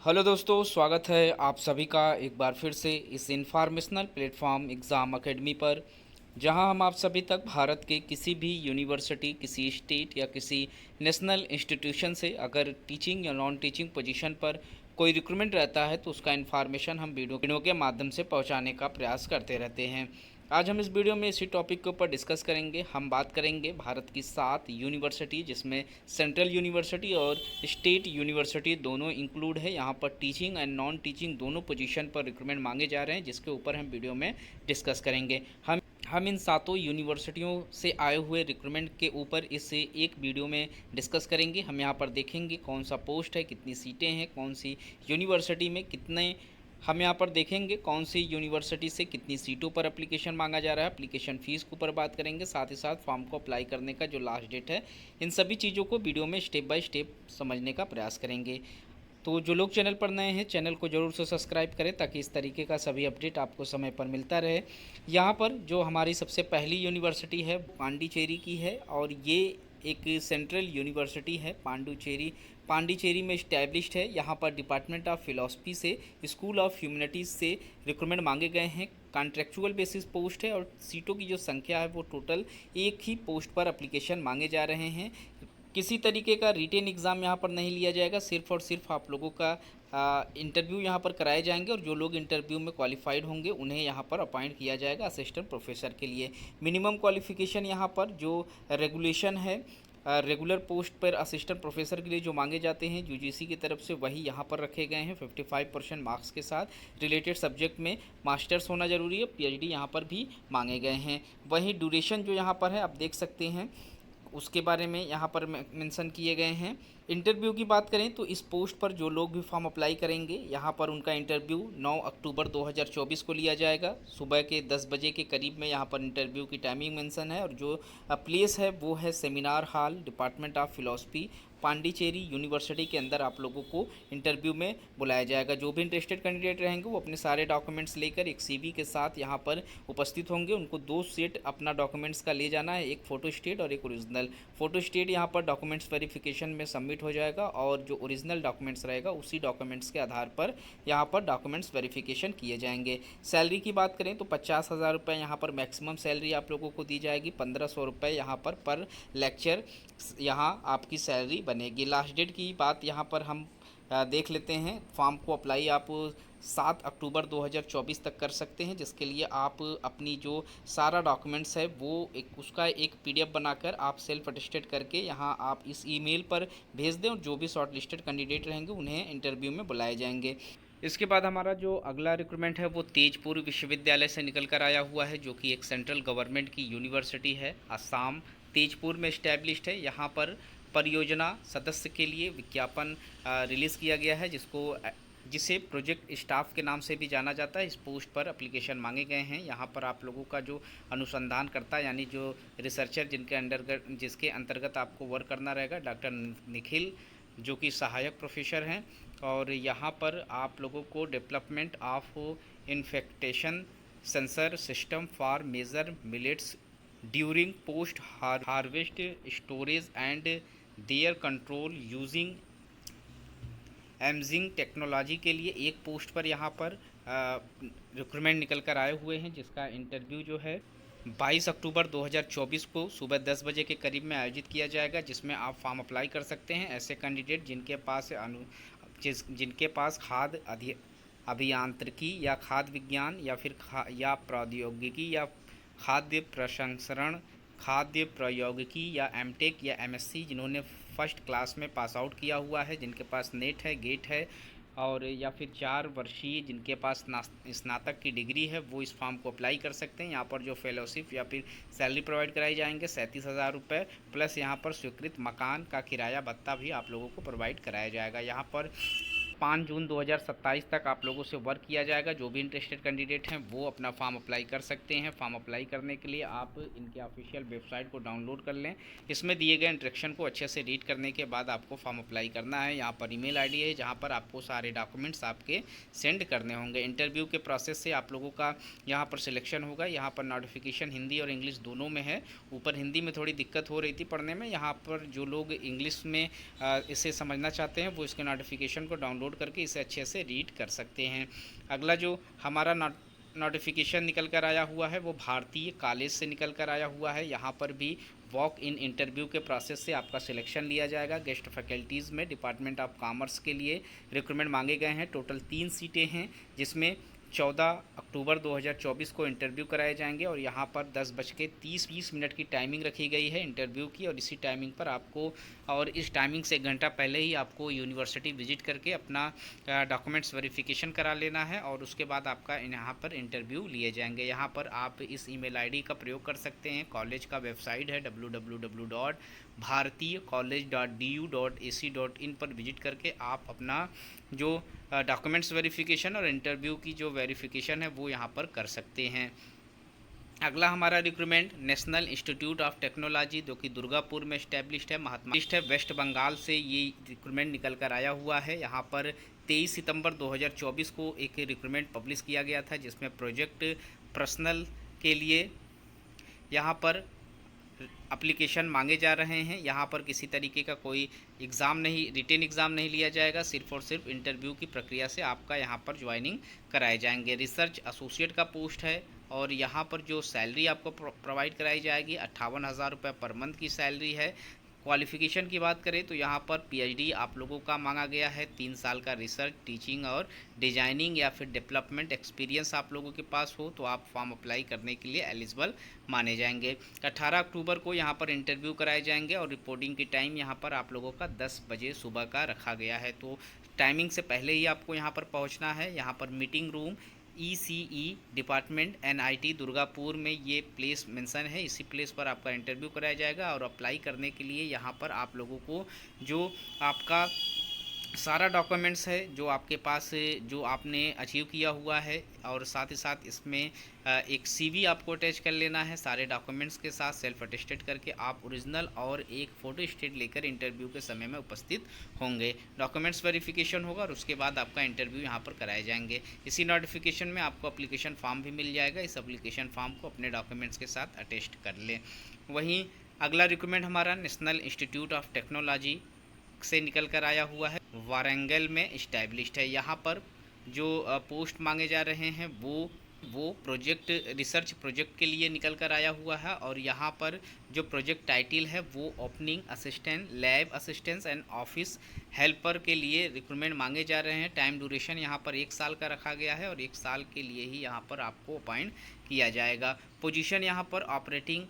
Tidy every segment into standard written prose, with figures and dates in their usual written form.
Hello दोस्तों, स्वागत है आप सभी का एक बार फिर से इस इंफॉर्मेशनल प्लेटफॉर्म एग्ज़ाम एकेडमी पर, जहां हम आप सभी तक भारत के किसी भी यूनिवर्सिटी, किसी स्टेट या किसी नेशनल इंस्टीट्यूशन से अगर टीचिंग या नॉन टीचिंग पोजीशन पर कोई रिक्रूटमेंट रहता है तो उसका इन्फॉर्मेशन हम वीडियो के माध्यम से पहुंचाने का प्रयास करते रहते हैं। आज हम इस वीडियो में इसी टॉपिक के ऊपर डिस्कस करेंगे। हम बात करेंगे भारत की 7 यूनिवर्सिटी, जिसमें सेंट्रल यूनिवर्सिटी और स्टेट यूनिवर्सिटी दोनों इंक्लूड है। यहाँ पर टीचिंग एंड नॉन टीचिंग दोनों पोजीशन पर रिक्रूटमेंट मांगे जा रहे हैं, जिसके ऊपर हम वीडियो में डिस्कस करेंगे। हम इन सातों यूनिवर्सिटियों से आए हुए रिक्रूटमेंट के ऊपर इस एक वीडियो में डिस्कस करेंगे। हम यहाँ पर देखेंगे कौन सा पोस्ट है, कितनी सीटें हैं, कौन सी यूनिवर्सिटी में कितने। हम यहाँ पर देखेंगे कौन सी यूनिवर्सिटी से कितनी सीटों पर एप्लीकेशन मांगा जा रहा है, एप्लीकेशन फ़ीस के ऊपर बात करेंगे, साथ ही साथ फॉर्म को अप्लाई करने का जो लास्ट डेट है। इन सभी चीज़ों को वीडियो में स्टेप बाय स्टेप समझने का प्रयास करेंगे। तो जो लोग चैनल पर नए हैं, चैनल को ज़रूर से सब्सक्राइब करें ताकि इस तरीके का सभी अपडेट आपको समय पर मिलता रहे। यहाँ पर जो हमारी सबसे पहली यूनिवर्सिटी है पांडिचेरी की है, और ये एक सेंट्रल यूनिवर्सिटी है। पांडिचेरी में इस्टेब्लिश्ड है। यहाँ पर डिपार्टमेंट ऑफ फिलोसफी से, स्कूल ऑफ ह्यूमैनिटीज़ से रिक्रूटमेंट मांगे गए हैं। कॉन्ट्रेक्चुअल बेसिस पोस्ट है और सीटों की जो संख्या है वो टोटल एक ही पोस्ट पर एप्लीकेशन मांगे जा रहे हैं। किसी तरीके का रिटेन एग्ज़ाम यहाँ पर नहीं लिया जाएगा, सिर्फ और सिर्फ आप लोगों का इंटरव्यू यहाँ पर कराए जाएंगे, और जो लोग इंटरव्यू में क्वालिफाइड होंगे उन्हें यहाँ पर अपॉइंट किया जाएगा असिस्टेंट प्रोफेसर के लिए। मिनिमम क्वालिफ़िकेशन यहाँ पर जो रेगुलेशन है, रेगुलर पोस्ट पर असिस्टेंट प्रोफेसर के लिए जो मांगे जाते हैं यूजीसी की तरफ से, वही यहाँ पर रखे गए हैं। 55% मार्क्स के साथ रिलेटेड सब्जेक्ट में मास्टर्स होना ज़रूरी है। पीएचडी यहाँ पर भी मांगे गए हैं। वहीं ड्यूरेशन जो यहाँ पर है आप देख सकते हैं, उसके बारे में यहाँ पर मेंशन किए गए हैं। इंटरव्यू की बात करें तो इस पोस्ट पर जो लोग भी फॉर्म अप्लाई करेंगे, यहाँ पर उनका इंटरव्यू 9 अक्टूबर 2024 को लिया जाएगा। सुबह के 10 बजे के करीब में यहाँ पर इंटरव्यू की टाइमिंग मेंशन है, और जो प्लेस है वो है seminar hall, department of philosophy, Pondicherry university के अंदर आप लोगों को इंटरव्यू में बुलाया जाएगा। जो भी इंटरेस्टेड कैंडिडेट रहेंगे वो अपने सारे डॉक्यूमेंट्स लेकर एक सीवी के साथ यहाँ पर उपस्थित होंगे। उनको 2 सेट अपना डॉक्यूमेंट्स का ले जाना है, एक फ़ोटो स्टेट और एक ओरिजिनल। फ़ोटो स्टेट यहाँ पर डॉक्यूमेंट्स वेरिफिकेशन में सबमिट हो जाएगा, और जो ओरिजिनल डॉक्यूमेंट्स रहेगा उसी डॉक्यूमेंट्स के आधार पर यहाँ पर डॉक्यूमेंट्स वेरिफिकेशन किए जाएंगे। सैलरी की बात करें तो 50,000 रुपये यहाँ पर मैक्सिमम सैलरी आप लोगों को दी जाएगी। 1500 रुपये यहाँ पर लेक्चर यहाँ आपकी सैलरी बनेगी। लास्ट डेट की बात यहाँ पर हम देख लेते हैं। फॉर्म को अप्लाई आप 7 अक्टूबर 2024 तक कर सकते हैं, जिसके लिए आप अपनी जो सारा डॉक्यूमेंट्स है वो उसका एक पीडीएफ बनाकर आप सेल्फ अटेस्टेड करके यहाँ आप इस ईमेल पर भेज दें, और जो भी शॉर्ट लिस्टेड कैंडिडेट रहेंगे उन्हें इंटरव्यू में बुलाए जाएंगे। इसके बाद हमारा जो अगला रिक्रूटमेंट है वो तेजपुर विश्वविद्यालय से निकल कर आया हुआ है, जो कि एक सेंट्रल गवर्नमेंट की यूनिवर्सिटी है। असम तेजपुर में इस्टेब्लिश्ड है। यहाँ पर परियोजना सदस्य के लिए विज्ञापन रिलीज़ किया गया है, जिसे प्रोजेक्ट स्टाफ के नाम से भी जाना जाता है। इस पोस्ट पर एप्लीकेशन मांगे गए हैं। यहाँ पर आप लोगों का जो अनुसंधान करता है, यानी जो रिसर्चर जिसके अंतर्गत आपको वर्क करना रहेगा, डॉक्टर निखिल, जो कि सहायक प्रोफेसर हैं। और यहाँ पर आप लोगों को development of infestation sensor system for major millets during post harvest storage and their control using emerging technology के लिए एक पोस्ट पर यहाँ पर रिक्रूटमेंट निकल कर आए हुए हैं, जिसका इंटरव्यू जो है 22 अक्टूबर 2024 को सुबह 10 बजे के करीब में आयोजित किया जाएगा, जिसमें आप फॉर्म अप्लाई कर सकते हैं। ऐसे कैंडिडेट जिनके पास खाद्य अभियांत्रिकी या खाद्य विज्ञान या फिर या प्रौद्योगिकी या खाद्य प्रसंस्करण, खाद्य प्रौद्योगिकी या एमटेक या एमएससी, जिन्होंने फर्स्ट क्लास में पास आउट किया हुआ है, जिनके पास नेट है, गेट है, और या फिर 4 वर्षीय जिनके पास स्नातक की डिग्री है, वो इस फॉर्म को अप्लाई कर सकते हैं। यहाँ पर जो फेलोशिप या फिर सैलरी प्रोवाइड कराई जाएंगे 37,000 रुपये, प्लस यहाँ पर स्वीकृत मकान का किराया भत्ता भी आप लोगों को प्रोवाइड कराया जाएगा। यहाँ पर 5 जून 2027 तक आप लोगों से वर्क किया जाएगा। जो भी इंटरेस्टेड कैंडिडेट हैं वो अपना फॉर्म अप्लाई कर सकते हैं। फॉर्म अप्लाई करने के लिए आप इनके ऑफिशियल वेबसाइट को डाउनलोड कर लें। इसमें दिए गए इंस्ट्रक्शन को अच्छे से रीड करने के बाद आपको फॉर्म अप्लाई करना है। यहाँ पर ईमेल आईडी है, जहाँ पर आपको सारे डॉक्यूमेंट्स आपके सेंड करने होंगे। इंटरव्यू के प्रोसेस से आप लोगों का यहाँ पर सिलेक्शन होगा। यहाँ पर नोटिफिकेशन हिंदी और इंग्लिश दोनों में है। ऊपर हिंदी में थोड़ी दिक्कत हो रही थी पढ़ने में। यहाँ पर जो लोग इंग्लिश में इसे समझना चाहते हैं वो इसके नोटिफिकेशन को डाउनलोड डाउनलोड करके इसे अच्छे से रीड कर सकते हैं। अगला जो हमारा नोटिफिकेशन निकल कर आया हुआ है वो भारतीय कॉलेज से निकल कर आया हुआ है। यहाँ पर भी वॉक इन इंटरव्यू के प्रोसेस से आपका सिलेक्शन लिया जाएगा। गेस्ट फैकल्टीज़ में डिपार्टमेंट ऑफ कॉमर्स के लिए रिक्रूटमेंट मांगे गए हैं। टोटल 3 सीटें हैं, जिसमें 14 अक्टूबर 2024 को इंटरव्यू कराए जाएंगे और यहाँ पर 10:30 की टाइमिंग रखी गई है इंटरव्यू की। और इसी टाइमिंग पर आपको, और इस टाइमिंग से 1 घंटा पहले ही आपको यूनिवर्सिटी विजिट करके अपना डॉक्यूमेंट्स वेरिफिकेशन करा लेना है और उसके बाद आपका यहाँ पर इंटरव्यू लिए जाएंगे। यहाँ पर आप इस ईमेल आईडी का प्रयोग कर सकते हैं। कॉलेज का वेबसाइट है www.bharatiyacollege.du.ac.in पर विजिट करके आप अपना जो डॉक्यूमेंट्स वेरिफिकेशन और इंटरव्यू की जो वेरिफिकेशन है वो यहाँ पर कर सकते हैं। अगला हमारा recruitment national institute of technology, जो कि दुर्गापुर में इस्टेब्लिश्ड है, महात्मा है, वेस्ट बंगाल से ये रिक्रूटमेंट निकल कर आया हुआ है। यहाँ पर 23 सितंबर 2024 को एक रिक्रूटमेंट पब्लिश किया गया था, जिसमें प्रोजेक्ट पर्सनल के लिए यहाँ पर एप्लीकेशन मांगे जा रहे हैं। यहाँ पर किसी तरीके का कोई एग्ज़ाम नहीं, रिटेन एग्ज़ाम नहीं लिया जाएगा, सिर्फ और सिर्फ इंटरव्यू की प्रक्रिया से आपका यहाँ पर ज्वाइनिंग कराए जाएंगे। रिसर्च एसोसिएट का पोस्ट है और यहाँ पर जो सैलरी आपको प्रोवाइड कराई जाएगी 58,000 रुपये पर मंथ की सैलरी है। क्वालिफ़िकेशन की बात करें तो यहाँ पर पीएचडी आप लोगों का मांगा गया है। 3 साल का रिसर्च, टीचिंग और डिजाइनिंग या फिर डेवलपमेंट एक्सपीरियंस आप लोगों के पास हो तो आप फॉर्म अप्लाई करने के लिए एलिजिबल माने जाएंगे। 18 अक्टूबर को यहाँ पर इंटरव्यू कराए जाएंगे और रिपोर्टिंग की टाइम यहाँ पर आप लोगों का 10 बजे सुबह का रखा गया है। तो टाइमिंग से पहले ही आपको यहाँ पर पहुँचना है। यहाँ पर meeting room ECE department NIT Durgapur में ये प्लेस मेंशन है। इसी प्लेस पर आपका इंटरव्यू कराया जाएगा और अप्लाई करने के लिए यहाँ पर आप लोगों को जो आपका सारा डॉक्यूमेंट्स है जो आपके पास, जो आपने अचीव किया हुआ है, और साथ ही साथ इसमें एक CV आपको अटैच कर लेना है सारे डॉक्यूमेंट्स के साथ, सेल्फ अटेस्टेड करके आप ओरिजिनल और एक फ़ोटो स्टेट लेकर इंटरव्यू के समय में उपस्थित होंगे। डॉक्यूमेंट्स वेरिफिकेशन होगा और उसके बाद आपका इंटरव्यू यहाँ पर कराए जाएंगे। इसी नोटिफिकेशन में आपको अप्लीकेशन फॉर्म भी मिल जाएगा। इस एप्लीकेशन फॉर्म को अपने डॉक्यूमेंट्स के साथ अटेस्ट कर लें। वहीं अगला रिक्रूटमेंट हमारा नेशनल इंस्टीट्यूट ऑफ टेक्नोलॉजी से निकल कर आया हुआ है, वारंगल में इस्टेब्लिश्ड है। यहाँ पर जो पोस्ट मांगे जा रहे हैं वो प्रोजेक्ट, रिसर्च प्रोजेक्ट के लिए निकल कर आया हुआ है। और यहाँ पर जो प्रोजेक्ट टाइटल है वो opening assistant, lab assistants and office helper के लिए रिक्रूटमेंट मांगे जा रहे हैं। टाइम ड्यूरेशन यहाँ पर 1 साल का रखा गया है और 1 साल के लिए ही यहाँ पर आपको अपॉइंट किया जाएगा। पोजीशन यहाँ पर ऑपरेटिंग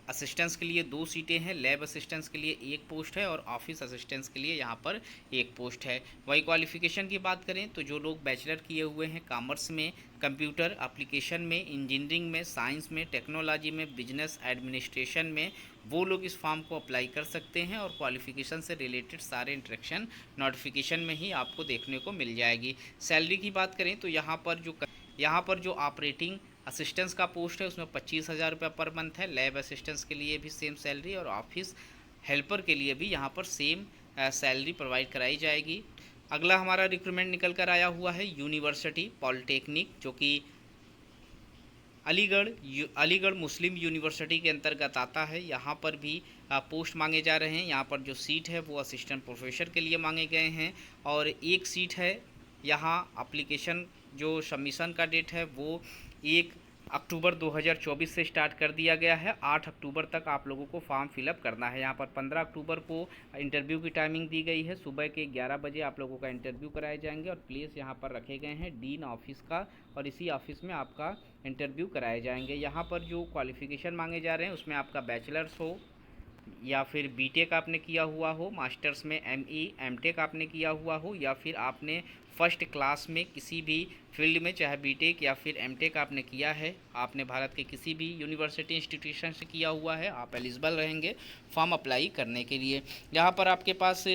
असिस्टेंट्स के लिए 2 सीटें हैं, लैब असिस्टेंट्स के लिए 1 पोस्ट है और ऑफिस असिस्टेंट्स के लिए यहाँ पर 1 पोस्ट है। वही क्वालिफ़िकेशन की बात करें तो जो लोग बैचलर किए हुए हैं कॉमर्स में, कंप्यूटर एप्लीकेशन में, इंजीनियरिंग में, साइंस में, टेक्नोलॉजी में, बिजनेस एडमिनिस्ट्रेशन में, वो लोग इस फॉर्म को अप्लाई कर सकते हैं। और क्वालिफ़िकेशन से रिलेटेड सारे इंस्ट्रक्शन नोटिफिकेशन में ही आपको देखने को मिल जाएगी। सैलरी की बात करें तो यहाँ पर जो ऑपरेटिंग असिस्टेंट्स का पोस्ट है उसमें 25,000 रुपये पर मंथ है। लैब असिस्टेंट्स के लिए भी सेम सैलरी और ऑफिस हेल्पर के लिए भी यहाँ पर सेम सैलरी प्रोवाइड कराई जाएगी। अगला हमारा रिक्रूटमेंट निकल कर आया हुआ है यूनिवर्सिटी पॉलिटेक्निक, जो कि अलीगढ़ मुस्लिम यूनिवर्सिटी के अंतर्गत आता है। यहाँ पर भी पोस्ट मांगे जा रहे हैं। यहाँ पर जो सीट है वो असिस्टेंट प्रोफेसर के लिए मांगे गए हैं और 1 सीट है। यहाँ एप्लीकेशन जो सबमिशन का डेट है वो 1 अक्टूबर 2024 से स्टार्ट कर दिया गया है। 8 अक्टूबर तक आप लोगों को फॉर्म फिलअप करना है। यहाँ पर 15 अक्टूबर को इंटरव्यू की टाइमिंग दी गई है। सुबह के 11 बजे आप लोगों का इंटरव्यू कराए जाएंगे और प्लेस यहाँ पर रखे गए हैं डीन ऑफिस का, और इसी ऑफिस में आपका इंटरव्यू कराए जाएंगे। यहाँ पर जो क्वालिफ़िकेशन मांगे जा रहे हैं उसमें आपका बैचलर्स हो या फिर बीटेक आपने किया हुआ हो, मास्टर्स में ME MTech आपने किया हुआ हो, या फिर आपने फर्स्ट क्लास में किसी भी फील्ड में चाहे बीटेक या फिर MTech आपने किया है, आपने भारत के किसी भी यूनिवर्सिटी इंस्टीट्यूशन से किया हुआ है, आप एलिजिबल रहेंगे फॉर्म अप्लाई करने के लिए। यहाँ पर आपके पास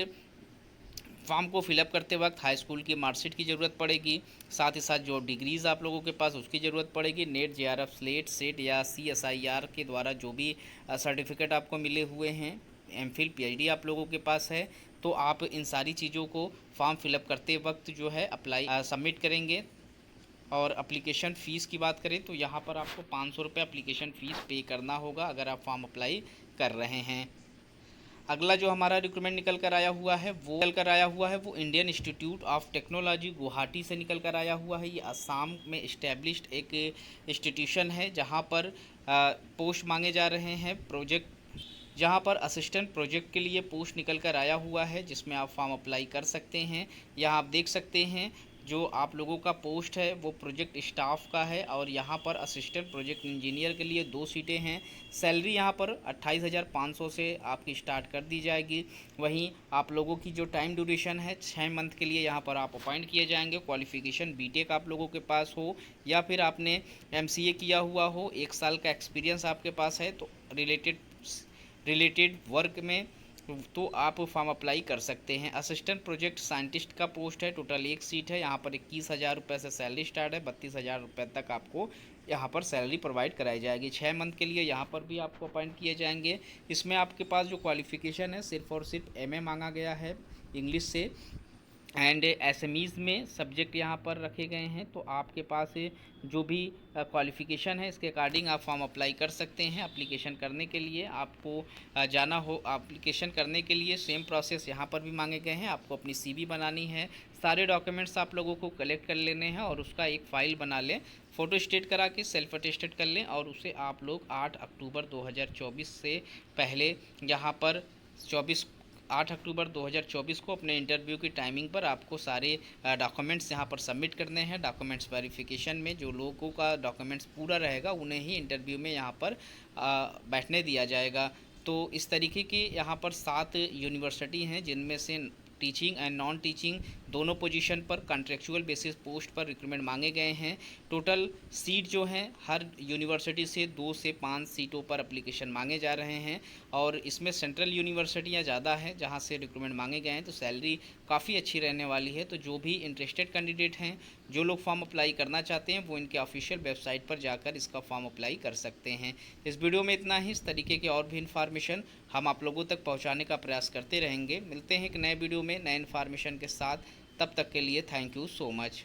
फॉर्म को फिलअप करते वक्त हाई स्कूल की मार्कशीट की ज़रूरत पड़ेगी, साथ ही साथ जो डिग्रीज़ आप लोगों के पास उसकी ज़रूरत पड़ेगी। नेट, JRF, स्लेट, सेट या CSIR के द्वारा जो भी सर्टिफिकेट आपको मिले हुए हैं, MPhil PhD आप लोगों के पास है, तो आप इन सारी चीज़ों को फॉर्म फिलअप करते वक्त जो है अप्लाई सबमिट करेंगे। और एप्लीकेशन फ़ीस की बात करें तो यहाँ पर आपको 500 रुपये एप्लीकेशन फ़ीस पे करना होगा अगर आप फॉर्म अप्लाई कर रहे हैं। अगला जो हमारा रिक्रूटमेंट निकल कर आया हुआ है वो Indian institute of technology Guwahati से निकल कर आया हुआ है। ये असम में इस्टेब्लिश्ड एक इंस्टीट्यूशन है जहाँ पर पोस्ट मांगे जा रहे हैं जहाँ पर असिस्टेंट प्रोजेक्ट के लिए पोस्ट निकल कर आया हुआ है, जिसमें आप फॉर्म अप्लाई कर सकते हैं। यहाँ आप देख सकते हैं जो आप लोगों का पोस्ट है वो प्रोजेक्ट स्टाफ का है और यहाँ पर असिस्टेंट प्रोजेक्ट इंजीनियर के लिए 2 सीटें हैं। सैलरी यहाँ पर 28,500 से आपकी स्टार्ट कर दी जाएगी। वहीं आप लोगों की जो टाइम ड्यूरेशन है 6 मंथ के लिए यहाँ पर आप अपॉइंट किए जाएंगे। क्वालिफ़िकेशन बीटेक आप लोगों के पास हो या फिर आपने एमसीए किया हुआ हो, 1 साल का एक्सपीरियंस आपके पास है तो रिलेटेड वर्क में तो आप फॉर्म अप्लाई कर सकते हैं। असिस्टेंट प्रोजेक्ट साइंटिस्ट का पोस्ट है, टोटल 1 सीट है। यहाँ पर 21,000 रुपये से सैलरी स्टार्ट है, 32,000 रुपये तक आपको यहाँ पर सैलरी प्रोवाइड कराई जाएगी। 6 मंथ के लिए यहाँ पर भी आपको अपॉइंट किए जाएंगे। इसमें आपके पास जो क्वालिफ़िकेशन है सिर्फ और सिर्फ एमए मांगा गया है इंग्लिश से एंड एसएमईज़ में सब्जेक्ट यहाँ पर रखे गए हैं। तो आपके पास जो भी क्वालिफ़िकेशन है इसके अकॉर्डिंग आप फॉर्म अप्लाई कर सकते हैं। एप्लीकेशन करने के लिए आपको जाना हो, एप्लीकेशन करने के लिए सेम प्रोसेस यहाँ पर भी मांगे गए हैं। आपको अपनी सीवी बनानी है, सारे डॉक्यूमेंट्स आप लोगों को कलेक्ट कर लेने हैं और उसका एक फ़ाइल बना लें, फ़ोटो स्टेट करा के सेल्फ अटेस्टेड कर लें और उसे आप लोग 8 अक्टूबर 2024 से पहले यहाँ पर 8 अक्टूबर 2024 को अपने इंटरव्यू की टाइमिंग पर आपको सारे डॉक्यूमेंट्स यहाँ पर सबमिट करने हैं। डॉक्यूमेंट्स वेरिफिकेशन में जो लोगों का डॉक्यूमेंट्स पूरा रहेगा उन्हें ही इंटरव्यू में यहाँ पर बैठने दिया जाएगा। तो इस तरीके की यहाँ पर 7 यूनिवर्सिटी हैं जिनमें से टीचिंग एंड नॉन टीचिंग दोनों पोजीशन पर कॉन्ट्रेक्चुअल बेसिस पोस्ट पर रिक्रूटमेंट मांगे गए हैं। टोटल सीट जो हैं हर यूनिवर्सिटी से 2 से 5 सीटों पर एप्लीकेशन मांगे जा रहे हैं और इसमें सेंट्रल यूनिवर्सिटियां ज़्यादा हैं जहां से रिक्रूटमेंट मांगे गए हैं। तो सैलरी काफ़ी अच्छी रहने वाली है। तो जो भी इंटरेस्टेड कैंडिडेट हैं, जो लोग फॉर्म अप्लाई करना चाहते हैं वो इनके ऑफिशियल वेबसाइट पर जाकर इसका फॉर्म अप्लाई कर सकते हैं। इस वीडियो में इतना ही। इस तरीके के और भी इन्फॉर्मेशन हम आप लोगों तक पहुंचाने का प्रयास करते रहेंगे। मिलते हैं एक नए वीडियो में नए इन्फॉर्मेशन के साथ। तब तक के लिए थैंक यू सो मच।